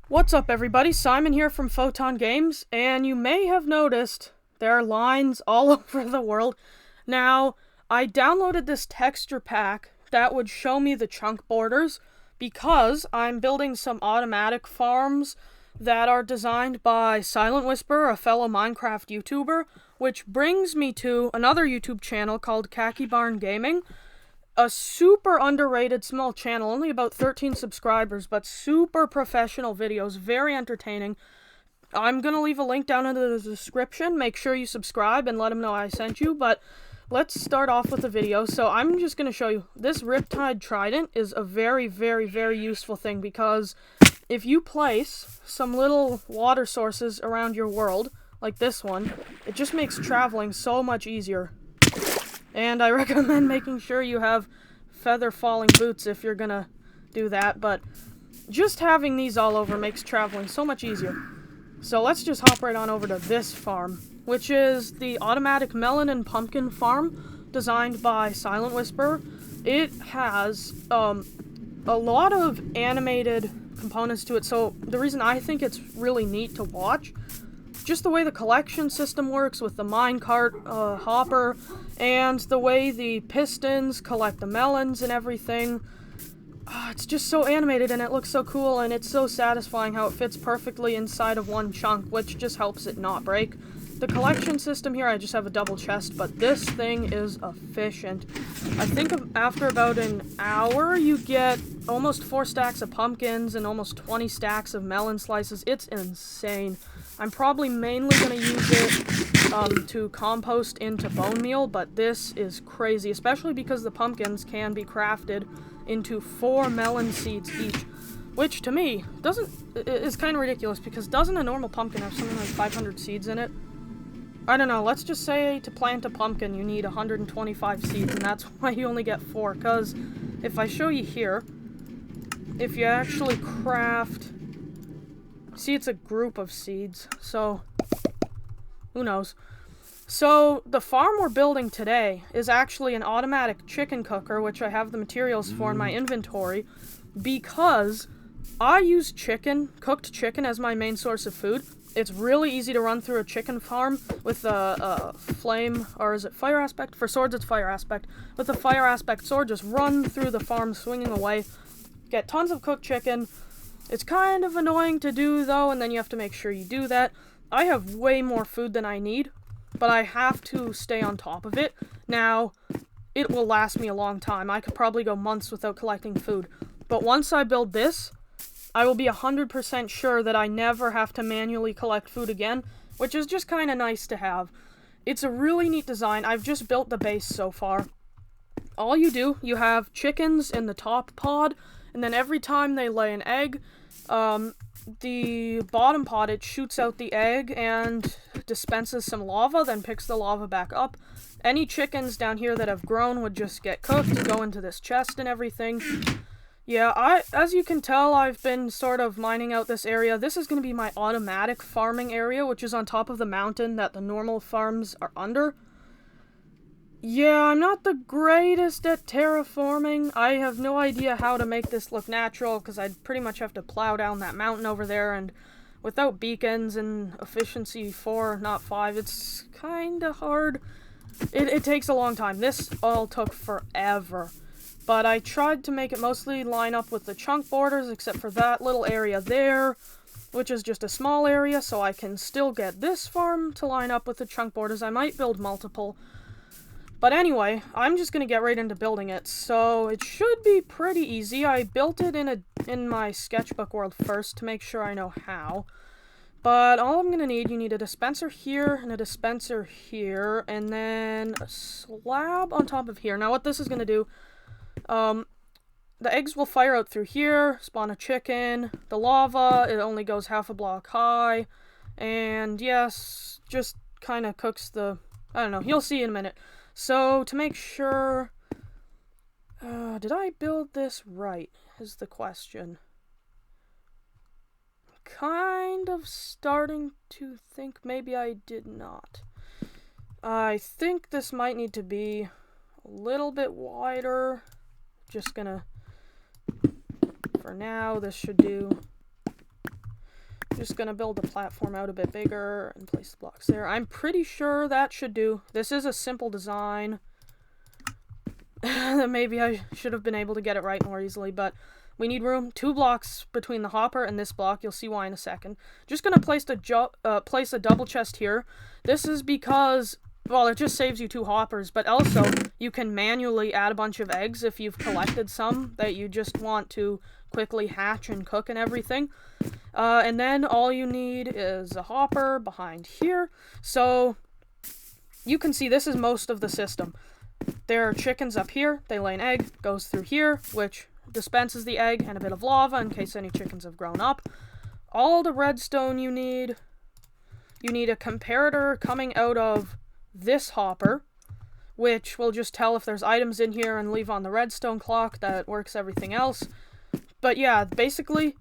What's up, everybody? Simon here from Photon Games, and you may have noticed there are lines all over the world. Now, I downloaded this texture pack that would show me the chunk borders because I'm building some automatic farms that are designed by Silentwisperer, a fellow Minecraft YouTuber, which brings me to another YouTube channel called Khaki Barn Gaming. A super underrated small channel, only about 13 subscribers, but super professional videos, very entertaining. I'm gonna leave a link down in the description. Make sure you subscribe and let them know I sent you, but let's start off with the video. So I'm just gonna show you, this Riptide Trident is a very, very, very useful thing because if you place some little water sources around your world, like this one, it just makes traveling so much easier. And I recommend making sure you have feather falling boots if you're gonna do that, but just having these all over makes traveling so much easier. So let's just hop right on over to this farm, which is the automatic Melon and Pumpkin Farm, designed by Silentwisperer. It has a lot of animated components to it, so the reason I think it's really neat to watch, just the way the collection system works with the minecart hopper, and the way the pistons collect the melons and everything. It's just so animated and it looks so cool, and it's so satisfying how it fits perfectly inside of one chunk, which just helps it not break. The collection system here, I just have a double chest, but this thing is efficient. I think after about an hour, you get almost 4 stacks of pumpkins and almost 20 stacks of melon slices. It's insane. I'm probably mainly going to use it to compost into bone meal, but this is crazy, especially because the pumpkins can be crafted into 4 melon seeds each, which to me is kind of ridiculous, because doesn't a normal pumpkin have something like 500 seeds in it? I don't know, let's just say to plant a pumpkin you need 125 seeds, and that's why you only get 4, because if I show you here, if you actually craft... See, it's a group of seeds, so who knows. So the farm we're building today is actually an automatic chicken cooker, which I have the materials for in my inventory, because I use cooked chicken as my main source of food. It's really easy to run through a chicken farm with a flame, or is it fire aspect? For swords, it's fire aspect. With the fire aspect sword, just run through the farm swinging away, get tons of cooked chicken. It's kind of annoying to do, though, and then you have to make sure you do that. I have way more food than I need, but I have to stay on top of it. Now, it will last me a long time. I could probably go months without collecting food. But once I build this, I will be 100% sure that I never have to manually collect food again, which is just kind of nice to have. It's a really neat design. I've just built the base so far. All you do, you have chickens in the top pod, and then every time they lay an egg, the bottom pod, it shoots out the egg and dispenses some lava, then picks the lava back up. Any chickens down here that have grown would just get cooked, go into this chest and everything. Yeah, as you can tell, I've been sort of mining out this area. This is going to be my automatic farming area, which is on top of the mountain that the normal farms are under. Yeah, I'm not the greatest at terraforming. I have no idea how to make this look natural, because I'd pretty much have to plow down that mountain over there, and without beacons and efficiency 4, not 5, it's kind of hard. It takes a long time. This all took forever. But I tried to make it mostly line up with the chunk borders, except for that little area there, which is just a small area, so I can still get this farm to line up with the chunk borders. I might build multiple. But anyway, I'm just going to get right into building it, so it should be pretty easy. I built it in my sketchbook world first to make sure I know how. But all I'm going to need, you need a dispenser here, and a dispenser here, and then a slab on top of here. Now what this is going to do, the eggs will fire out through here, spawn a chicken, the lava, it only goes half a block high, and yes, just kind of cooks the, I don't know, you'll see in a minute. So, to make sure, did I build this right, is the question. Kind of starting to think maybe I did not. I think this might need to be a little bit wider. Just gonna, for now, this should do. Just gonna build the platform out a bit bigger and place the blocks there. I'm pretty sure that should do. This is a simple design. Maybe I should have been able to get it right more easily, but we need room. 2 blocks between the hopper and this block. You'll see why in a second. Just gonna place a double chest here. This is because, well, it just saves you 2 hoppers, but also you can manually add a bunch of eggs if you've collected some that you just want to quickly hatch and cook and everything. And then all you need is a hopper behind here. So you can see this is most of the system. There are chickens up here. They lay an egg, goes through here, which dispenses the egg and a bit of lava in case any chickens have grown up. All the redstone you need a comparator coming out of this hopper, which will just tell if there's items in here and leave on the redstone clock. That works everything else. But yeah, basically,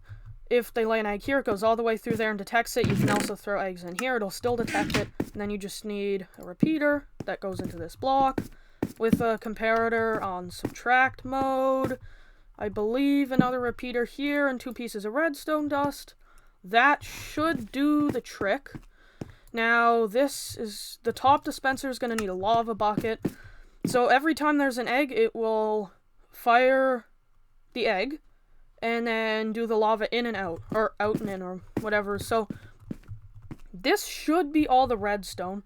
if they lay an egg here, it goes all the way through there and detects it. You can also throw eggs in here. It'll still detect it. And then you just need a repeater that goes into this block with a comparator on subtract mode. I believe another repeater here and 2 pieces of redstone dust. That should do the trick. Now, this is the top dispenser is going to need a lava bucket. So every time there's an egg, it will fire the egg and then do the lava in and out, or out and in, or whatever. So this should be all the redstone.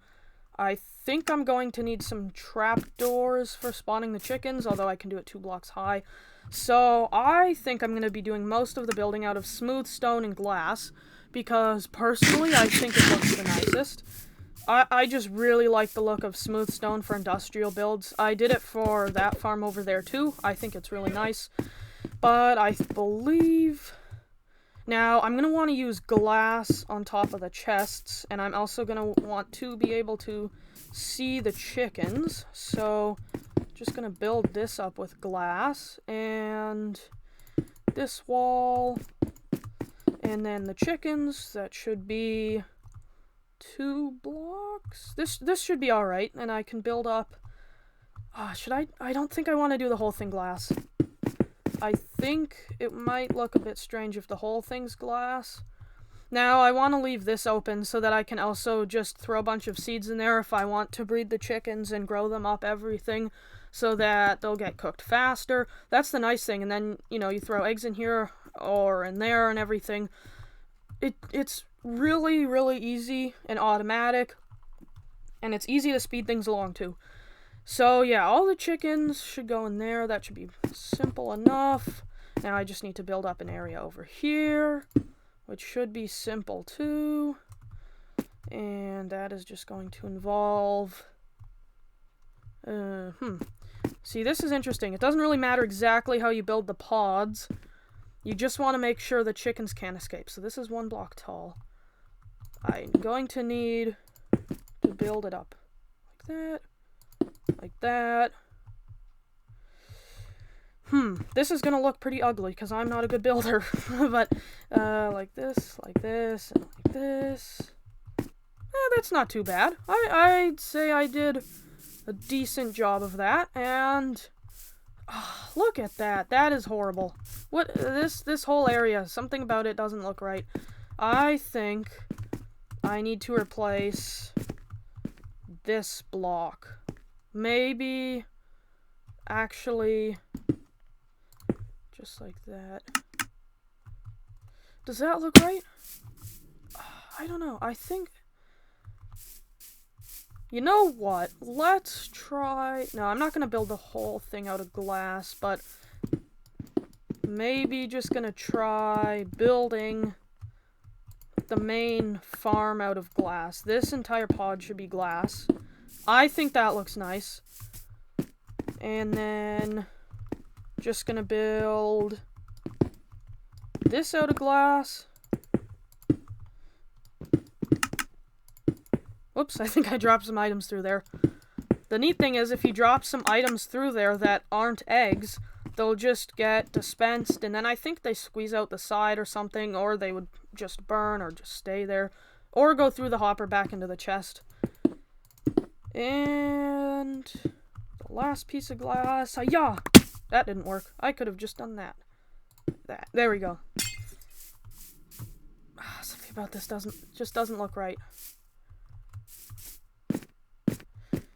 I think I'm going to need some trapdoors for spawning the chickens, although I can do it 2 blocks high. So I think I'm going to be doing most of the building out of smooth stone and glass, because personally I think it looks the nicest. I just really like the look of smooth stone for industrial builds. I did it for that farm over there too. I think it's really nice. But I believe... Now, I'm going to want to use glass on top of the chests, and I'm also going to want to be able to see the chickens. So, just going to build this up with glass, and this wall, and then the chickens. That should be 2 blocks. This should be alright, and I can build up... should I? I don't think I want to do the whole thing glass. I think it might look a bit strange if the whole thing's glass. Now, I want to leave this open so that I can also just throw a bunch of seeds in there if I want to breed the chickens and grow them up, everything, so that they'll get cooked faster. That's the nice thing. And then, you know, you throw eggs in here or in there and everything. It's really, really easy and automatic, and it's easy to speed things along too. So yeah, all the chickens should go in there. That should be simple enough. Now I just need to build up an area over here, which should be simple too. And that is just going to involve... See, this is interesting. It doesn't really matter exactly how you build the pods. You just want to make sure the chickens can't escape. So this is 1 block tall. I'm going to need to build it up like that. Like that. This is gonna look pretty ugly because I'm not a good builder. But like this, and like this. That's not too bad. I'd say I did a decent job of that. And look at that. That is horrible. What this whole area, something about it doesn't look right. I think I need to replace this block. Maybe, actually, just like that. Does that look right? I don't know. I think... You know what? Let's try... No, I'm not going to build the whole thing out of glass, but maybe just going to try building the main farm out of glass. This entire pod should be glass. I think that looks nice. And then just gonna build this out of glass. Whoops, I think I dropped some items through there. The neat thing is if you drop some items through there that aren't eggs, they'll just get dispensed, and then I think they squeeze out the side or something, or they would just burn or just stay there, or go through the hopper back into the chest. And the last piece of glass. Yeah, that didn't work. I could have just done that. There we go. something about this just doesn't look right.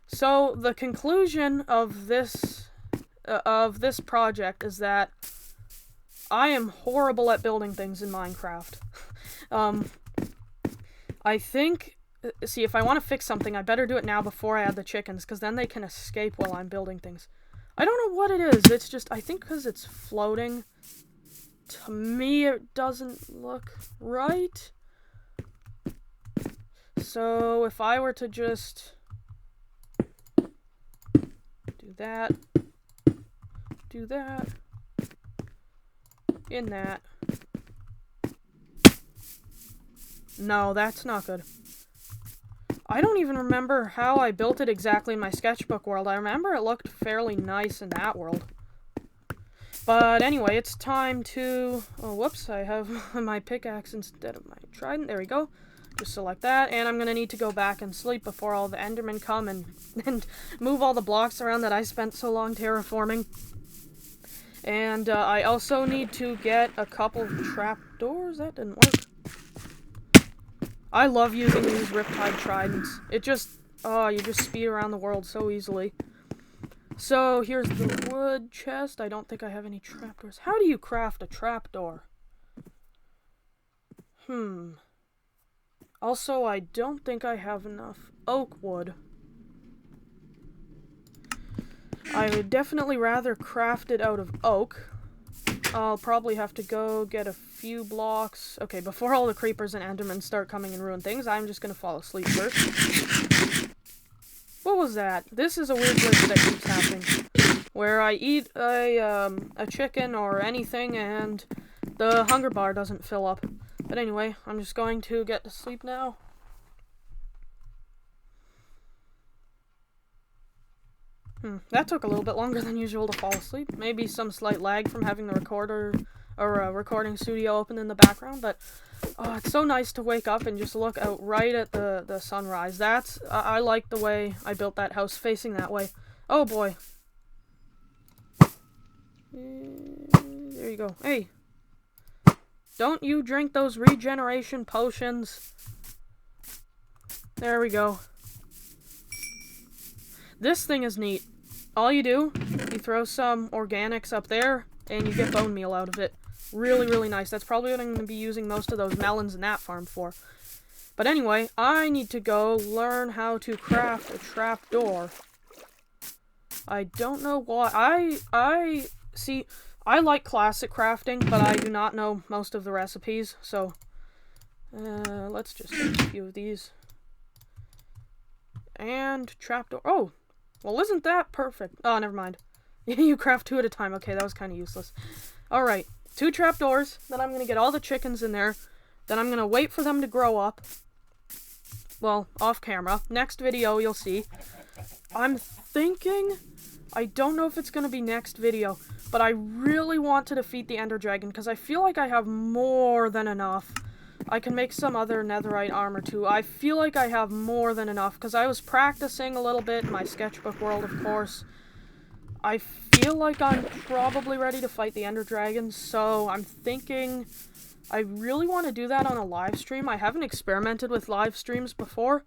So the conclusion of this project is that I am horrible at building things in Minecraft. I think, see, if I want to fix something, I better do it now before I add the chickens, because then they can escape while I'm building things. I don't know what it is. It's just, I think because it's floating, to me it doesn't look right. So if I were to just do that, in that. No, that's not good. I don't even remember how I built it exactly in my sketchbook world. I remember it looked fairly nice in that world. But anyway, it's time to... Oh, whoops, I have my pickaxe instead of my trident. There we go. Just select that, and I'm going to need to go back and sleep before all the Endermen come and move all the blocks around that I spent so long terraforming. And I also need to get a couple trapdoors. That didn't work. I love using these Riptide Tridents. It just, oh, you just speed around the world so easily. So, here's the wood chest. I don't think I have any trapdoors. How do you craft a trapdoor? Also, I don't think I have enough oak wood. I would definitely rather craft it out of oak. I'll probably have to go get a few blocks. Okay, before all the creepers and endermen start coming and ruin things, I'm just gonna fall asleep first. What was that? This is a weird glitch that keeps happening. Where I eat a chicken or anything and the hunger bar doesn't fill up. But anyway, I'm just going to get to sleep now. That took a little bit longer than usual to fall asleep. Maybe some slight lag from having the recorder or recording studio open in the background, but oh, it's so nice to wake up and just look out right at the sunrise. I like the way I built that house facing that way. Oh boy. There you go. Hey. Don't you drink those regeneration potions. There we go. This thing is neat. All you do, you throw some organics up there, and you get bone meal out of it. Really, really nice. That's probably what I'm going to be using most of those melons in that farm for. But anyway, I need to go learn how to craft a trapdoor. I don't know why. See, I like classic crafting, but I do not know most of the recipes, so let's just take a few of these. And trapdoor. Oh! Well, isn't that perfect? Oh, never mind. You craft 2 at a time. Okay, that was kind of useless. Alright, 2 trapdoors. Then I'm going to get all the chickens in there. Then I'm going to wait for them to grow up. Well, off camera. Next video, you'll see. I'm thinking... I don't know if it's going to be next video, but I really want to defeat the Ender Dragon, because I feel like I have more than enough. I can make some other netherite armor too. I feel like I have more than enough, because I was practicing a little bit in my sketchbook world, of course. I feel like I'm probably ready to fight the Ender Dragon, so I'm thinking I really want to do that on a live stream. I haven't experimented with live streams before.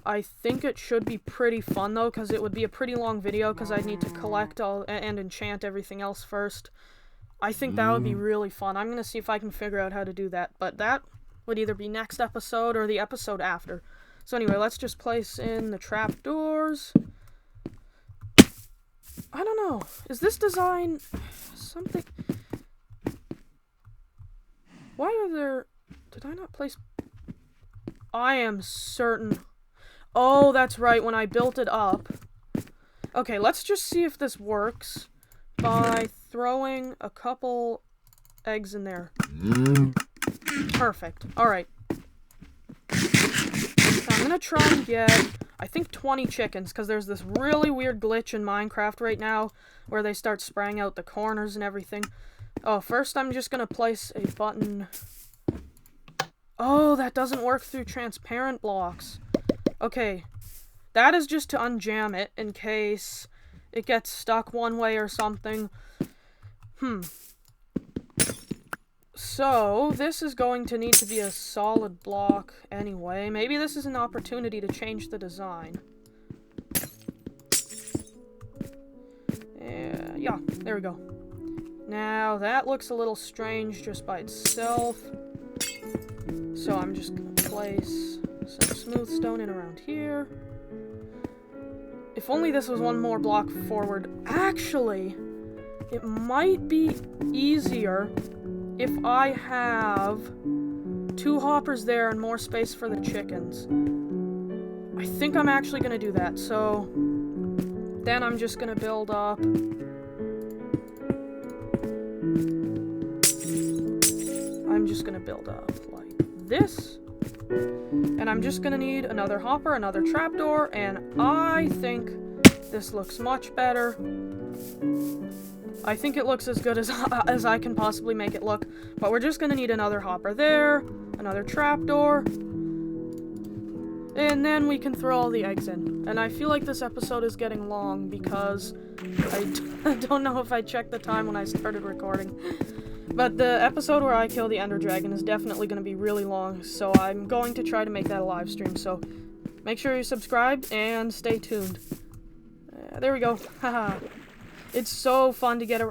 I think it should be pretty fun, though, because it would be a pretty long video, because I'd need to collect all and enchant everything else first. I think that would be really fun. I'm going to see if I can figure out how to do that, but that would either be next episode or the episode after. So anyway, let's just place in the trapdoors. I don't know. Is this design something... Why are there... Did I not place... I am certain... Oh, that's right, when I built it up. Okay, let's just see if this works by throwing a couple eggs in there. Perfect. Alright. So I'm gonna try and get, I think, 20 chickens, because there's this really weird glitch in Minecraft right now where they start spraying out the corners and everything. Oh, first I'm just gonna place a button. Oh, that doesn't work through transparent blocks. Okay, that is just to unjam it in case it gets stuck one way or something. So, this is going to need to be a solid block anyway. Maybe this is an opportunity to change the design. Yeah, there we go. Now, that looks a little strange just by itself. So I'm just going to place some smooth stone in around here. If only this was one more block forward. Actually, it might be easier if I have 2 hoppers there and more space for the chickens. I think I'm actually going to do that. So then I'm just going to build up. I'm just going to build up like this. And I'm just going to need another hopper, another trapdoor, and I think this looks much better. I think it looks as good as I can possibly make it look, but we're just going to need another hopper there, another trapdoor, and then we can throw all the eggs in. And I feel like this episode is getting long because I don't know if I checked the time when I started recording. But the episode where I kill the Ender Dragon is definitely going to be really long, so I'm going to try to make that a live stream, so make sure you subscribe and stay tuned. There we go. Haha. It's so fun to get a...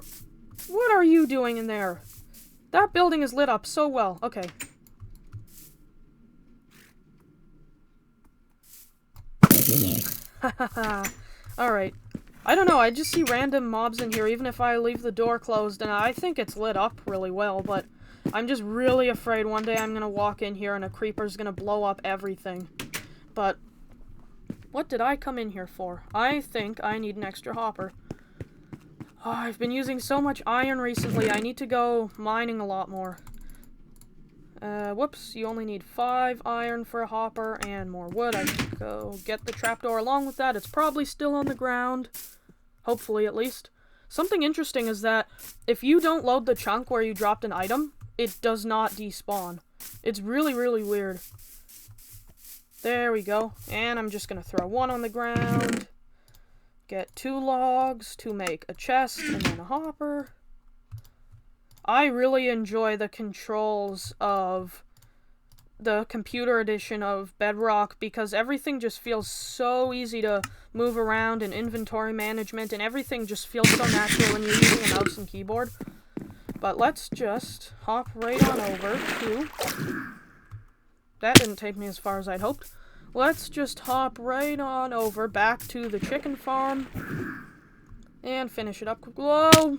What are you doing in there? That building is lit up so well. Okay. Haha. Alright. I don't know, I just see random mobs in here even if I leave the door closed, and I think it's lit up really well, but I'm just really afraid one day I'm gonna walk in here and a creeper's gonna blow up everything. But what did I come in here for? I think I need an extra hopper. Oh, I've been using so much iron recently, I need to go mining a lot more. Whoops, you only need 5 iron for a hopper and more wood. I can go get the trapdoor along with that. It's probably still on the ground. Hopefully, at least. Something interesting is that if you don't load the chunk where you dropped an item, it does not despawn. It's really, really weird. There we go. And I'm just gonna throw 1 on the ground. Get 2 logs to make a chest and then a hopper. I really enjoy the controls of the computer edition of Bedrock because everything just feels so easy to move around, and inventory management and everything just feels so natural when you're using a mouse and keyboard. But let's just hop right on over to... That didn't take me as far as I'd hoped. Let's just hop right on over back to the chicken farm and finish it up. Whoa!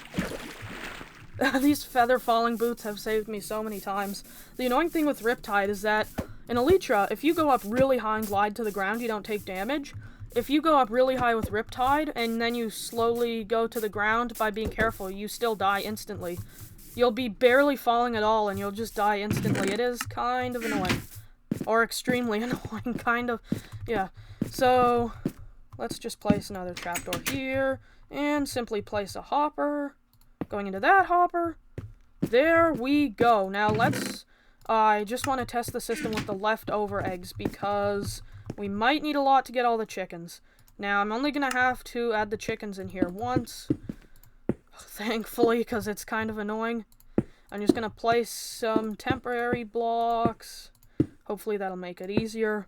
These feather falling boots have saved me so many times. The annoying thing with Riptide is that in Elytra, if you go up really high and glide to the ground, you don't take damage. If you go up really high with Riptide and then you slowly go to the ground by being careful, you still die instantly. You'll be barely falling at all and you'll just die instantly. It is kind of annoying. Or extremely annoying, kind of. Yeah. So, let's just place another trapdoor here and simply place a hopper. Going into that hopper. There we go. Now let's... I just want to test the system with the leftover eggs because we might need a lot to get all the chickens. Now I'm only going to have to add the chickens in here once. Thankfully, because it's kind of annoying. I'm just going to place some temporary blocks. Hopefully that'll make it easier.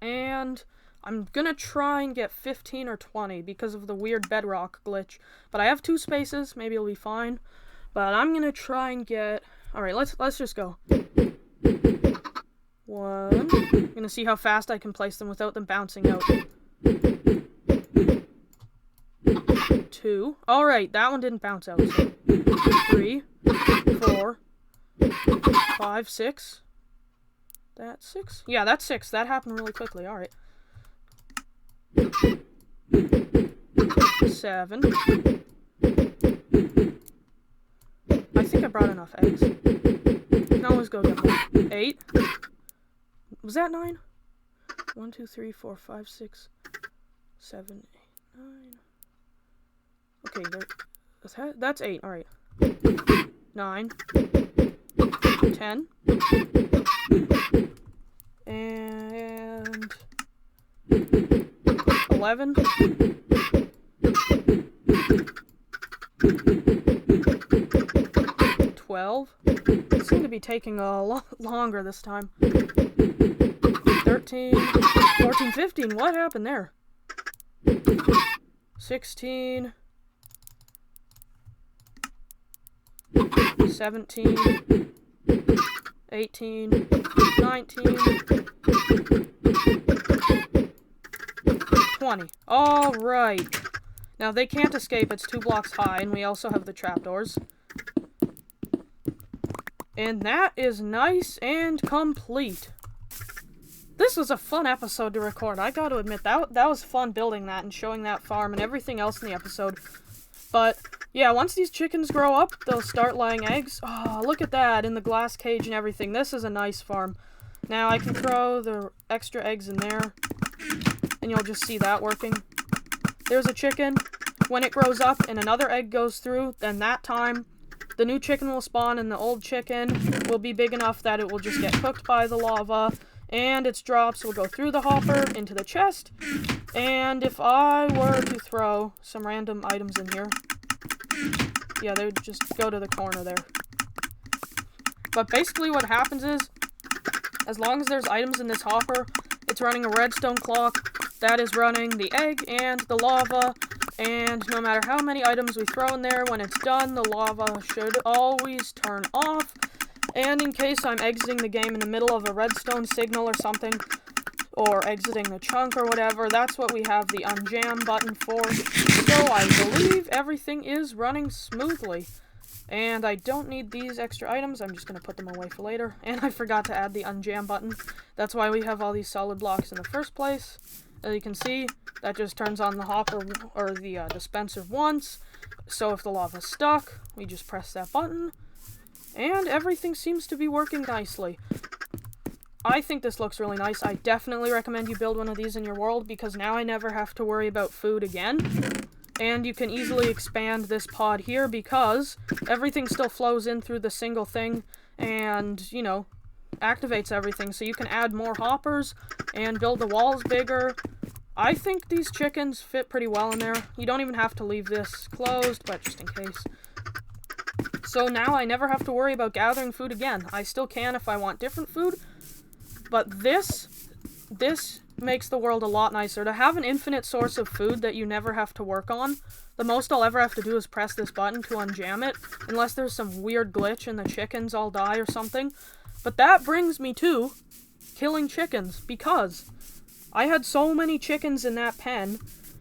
And... I'm gonna try and get 15 or 20 because of the weird bedrock glitch. But I have 2 spaces, maybe it'll be fine. But I'm gonna try and get... Alright, let's just go. 1. I'm gonna see how fast I can place them without them bouncing out. 2. Alright, that one didn't bounce out. So 3, 4, 5, 6. That's 6? Yeah, that's 6. That happened really quickly, alright. 7. I think I brought enough eggs. Can always go get more. 8. Was that 9? 1, 2, 3, 4, 5, 6, 7, 8, 9. Okay, that's 8. Alright. 9. 10. And... 11. 12. be taking a lot longer this time. 13, 14, 15. What happened there? 16, 17, 18, 19, 20. Alright. Now they can't escape, it's 2 blocks high, and we also have the trapdoors. And that is nice and complete. This was a fun episode to record, I gotta admit. That was fun building that and showing that farm and everything else in the episode. But, yeah, once these chickens grow up, they'll start laying eggs. Oh, look at that, in the glass cage and everything. This is a nice farm. Now I can throw the extra eggs in there, and you'll just see that working. There's a chicken. When it grows up and another egg goes through, then that time, the new chicken will spawn and the old chicken will be big enough that it will just get cooked by the lava, and its drops will go through the hopper into the chest. And if I were to throw some random items in here, yeah, they would just go to the corner there. But basically what happens is, as long as there's items in this hopper, it's running a redstone clock that is running the egg and the lava, and no matter how many items we throw in there, when it's done, the lava should always turn off. And in case I'm exiting the game in the middle of a redstone signal or something, or exiting the chunk or whatever, that's what we have the unjam button for. So I believe everything is running smoothly. And I don't need these extra items, I'm just going to put them away for later. And I forgot to add the unjam button. That's why we have all these solid blocks in the first place. As you can see, that just turns on the hopper, or the dispenser once. So if the lava's stuck, we just press that button. And everything seems to be working nicely. I think this looks really nice. I definitely recommend you build one of these in your world, because now I never have to worry about food again. And you can easily expand this pod here because everything still flows in through the single thing and, you know, activates everything. So you can add more hoppers and build the walls bigger. I think these chickens fit pretty well in there. You don't even have to leave this closed, but just in case. So now I never have to worry about gathering food again. I still can if I want different food, but this makes the world a lot nicer. To have an infinite source of food that you never have to work on, the most I'll ever have to do is press this button to unjam it, unless there's some weird glitch and the chickens all die or something. But that brings me to killing chickens, because I had so many chickens in that pen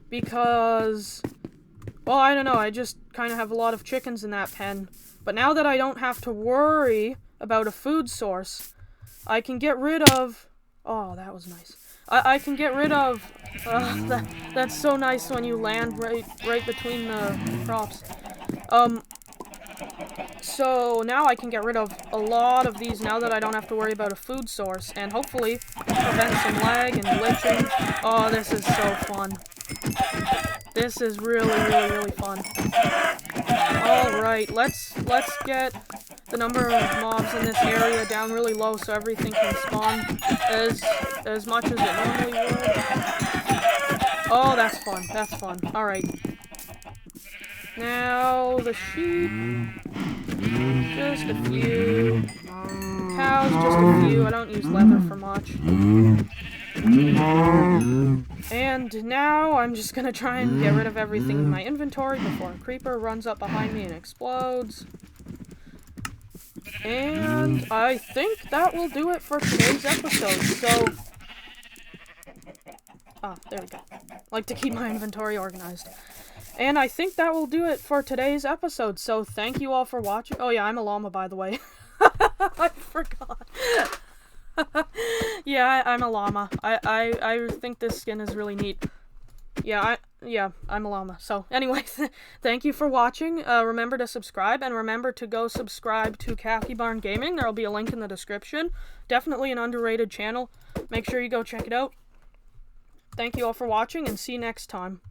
because, well, I don't know, I just kind of have a lot of chickens in that pen. But now that I don't have to worry about a food source, I can get rid of... Oh, that was nice. I can get rid of... that's so nice when you land right between the crops. So now I can get rid of a lot of these now that I don't have to worry about a food source, and hopefully prevent some lag and glitching. Oh, this is so fun. This is really fun. Alright, let's get the number of mobs in this area down really low so everything can spawn as much as it normally would. Oh, that's fun. Alright. Now, the sheep, just a few. Cows, just a few. I don't use leather for much. And now I'm just gonna try and get rid of everything in my inventory before a creeper runs up behind me and explodes. And I think that will do it for today's episode, so... Ah, there we go. I like to keep my inventory organized. And I think that will do it for today's episode, so thank you all for watching. Oh yeah, I'm a llama, by the way. I forgot. Yeah, I'm a llama. I think this skin is really neat. Yeah, I'm a llama. So, anyways, thank you for watching. Remember to subscribe, and remember to go subscribe to Khaki Barn Gaming. There will be a link in the description. Definitely an underrated channel. Make sure you go check it out. Thank you all for watching, and see you next time.